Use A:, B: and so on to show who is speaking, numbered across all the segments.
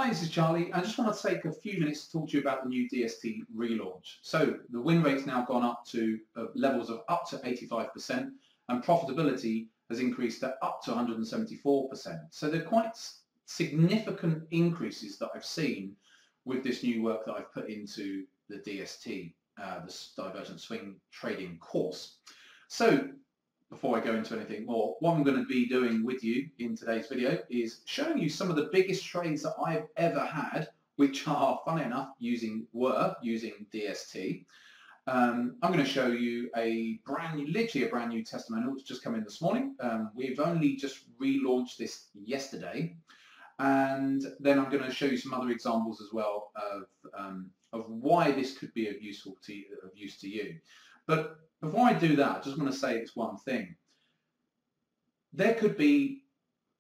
A: this is Charlie. I just want to take a few minutes to talk to you about the new DST relaunch. So the win rate's now gone up to levels of up to 85%, and profitability has increased to up to 174%. So they're quite significant increases that I've seen with this new work that I've put into the DST, this Divergent Swing Trading course. So before I go into anything more, what I'm going to be doing with you in today's video is showing you some of the biggest trades that I've ever had, which are, funny enough, using DST. I'm going to show you literally a brand new testimonial that's just come in this morning. We've only just relaunched this yesterday, and then I'm going to show you some other examples as well of why this could be of use to you. But before I do that, I just want to say this one thing. There could be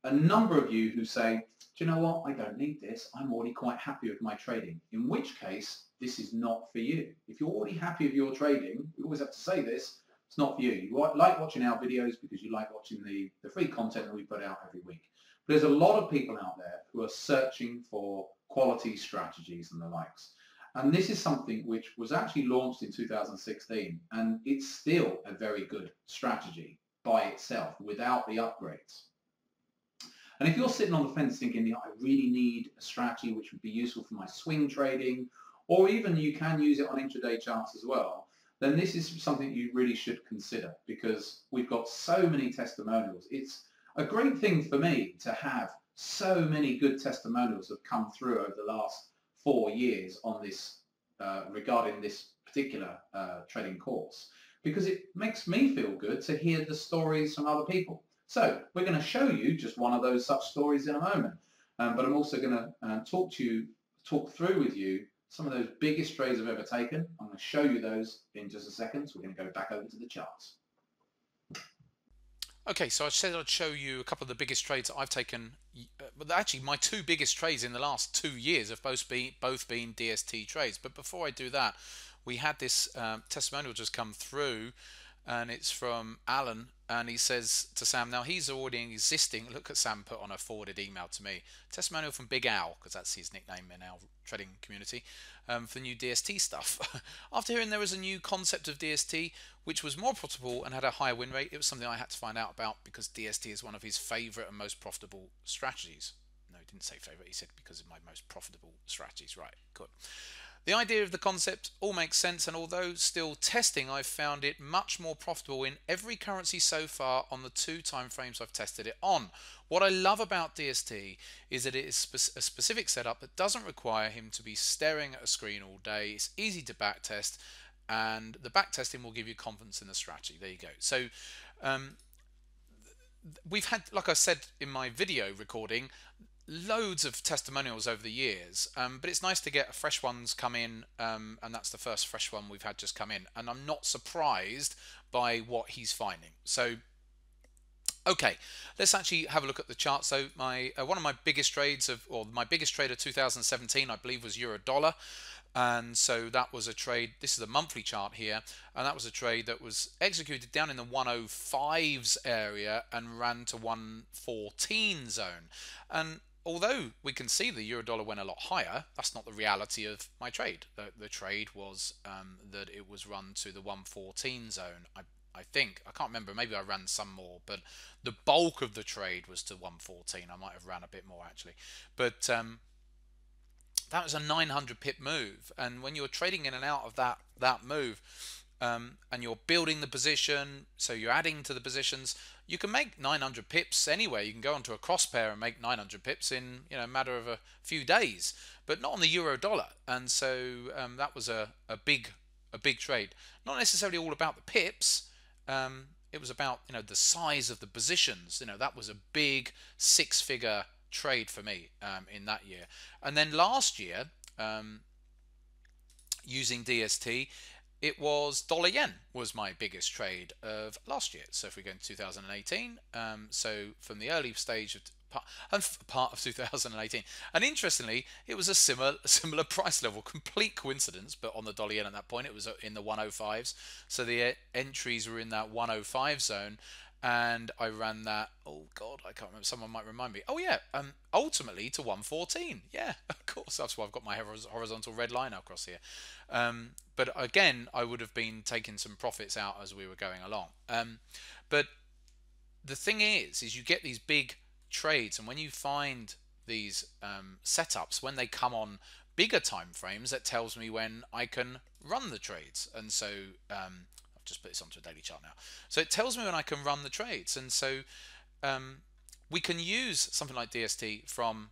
A: a number of you who say, do you know what, I don't need this. I'm already quite happy with my trading. In which case, this is not for you. If you're already happy with your trading, we always have to say this, it's not for you. You like watching our videos because you like watching the free content that we put out every week. But there's a lot of people out there who are searching for quality strategies and the likes. And this is something which was actually launched in 2016, and it's still a very good strategy by itself without the upgrades. And if you're sitting on the fence thinking, I really need a strategy which would be useful for my swing trading, or even you can use it on intraday charts as well, then this is something you really should consider, because we've got so many testimonials. It's a great thing for me to have so many good testimonials that have come through over the last 4 years on this regarding this particular trading course, because it makes me feel good to hear the stories from other people. So we're going to show you just one of those such stories in a moment, but I'm also going to talk through with you some of those biggest trades I've ever taken. I'm going to show you those in just a second, so we're going to go back over to the charts.
B: Okay, so I said I'd show you a couple of the biggest trades that I've taken. But actually, my two biggest trades in the last 2 years have both been DST trades. But before I do that, we had this testimonial just come through, and it's from Alan, and he says to Sam, now he's already existing. Look at Sam put on a forwarded email to me. Testimonial from Big Al, because that's his nickname in our trading community, for the new DST stuff. After hearing there was a new concept of DST which was more profitable and had a higher win rate, it was something I had to find out about because DST is one of his favorite and most profitable strategies. No, he didn't say favorite, he said because of my most profitable strategies. Right, good. The idea of the concept all makes sense, and although still testing, I've found it much more profitable in every currency so far on the 2 time frames I've tested it on. What I love about DST is that it is a specific setup that doesn't require him to be staring at a screen all day. It's easy to backtest, and the backtesting will give you confidence in the strategy. There you go. So we've had, like I said in my video recording, loads of testimonials over the years, but it's nice to get fresh ones come in, and that's the first fresh one we've had just come in, and I'm not surprised by what he's finding. So okay, let's actually have a look at the chart. So my one of my biggest trades my biggest trade of 2017, I believe, was euro dollar. And so that was a trade, this is a monthly chart here, and that was a trade that was executed down in the 105s area and ran to 114 zone. And although we can see the euro dollar went a lot higher, that's not the reality of my trade. The trade was that it was run to the 114 zone. I think, I can't remember, maybe I ran some more, but the bulk of the trade was to 114. I might have ran a bit more actually, but that was a 900 pip move, and when you're trading in and out of that move, and you're building the position, so you're adding to the positions, you can make 900 pips anywhere. You can go onto a cross pair and make 900 pips in a matter of a few days, but not on the euro dollar. And so that was a big trade. Not necessarily all about the pips. It was about the size of the positions. That was a big 6-figure trade for me in that year. And then last year, using DST, it was dollar yen was my biggest trade of last year. So if we go into 2018, so from the early stage of part of 2018, and interestingly, it was a similar price level. Complete coincidence, but on the dollar yen at that point, it was in the 105s. So the entries were in that 105 zone, and I ran that. Oh God, I can't remember. Someone might remind me. Oh yeah, ultimately to 114. Yeah, of course. That's why I've got my horizontal red line across here. But again, I would have been taking some profits out as we were going along. But the thing is you get these big trades, and when you find these setups, when they come on bigger time frames, that tells me when I can run the trades. And so I've just put this onto a daily chart now, so it tells me when I can run the trades. And so we can use something like DST from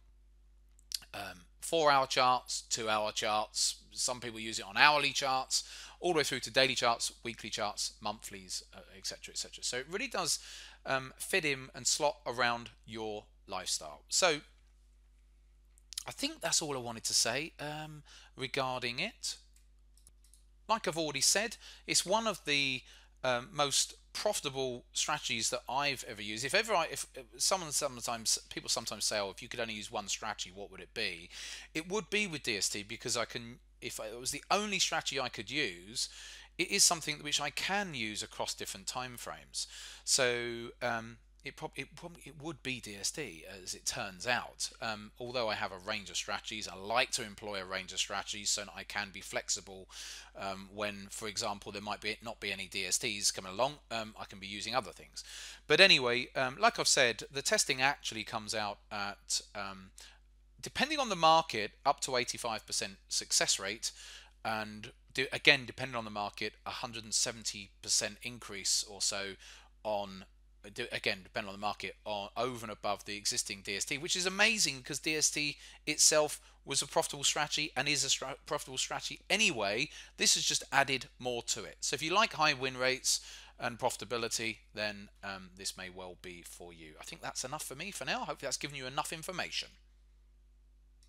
B: 4-hour charts, 2-hour charts. Some people use it on hourly charts, all the way through to daily charts, weekly charts, monthlies, etc., etc. So it really does fit in and slot around your lifestyle. So I think that's all I wanted to say regarding it. Like I've already said, it's one of the most profitable strategies that I've ever used. If someone sometimes people sometimes say, oh, if you could only use one strategy, what would it be? It would be with DST, because I can. If it was the only strategy I could use, it is something which I can use across different time frames. So it would be DST, as it turns out. Although I have a range of strategies, I like to employ a range of strategies so that I can be flexible. When, for example, there might not be any DSTs coming along, I can be using other things. But anyway, like I've said, the testing actually comes out at, depending on the market, up to 85% success rate, and again, depending on the market, 170% increase or so on, again, depending on the market, on over and above the existing DST, which is amazing, because DST itself was a profitable strategy and is a profitable strategy anyway. This has just added more to it. So if you like high win rates and profitability, then this may well be for you. I think that's enough for me for now. Hopefully that's given you enough information.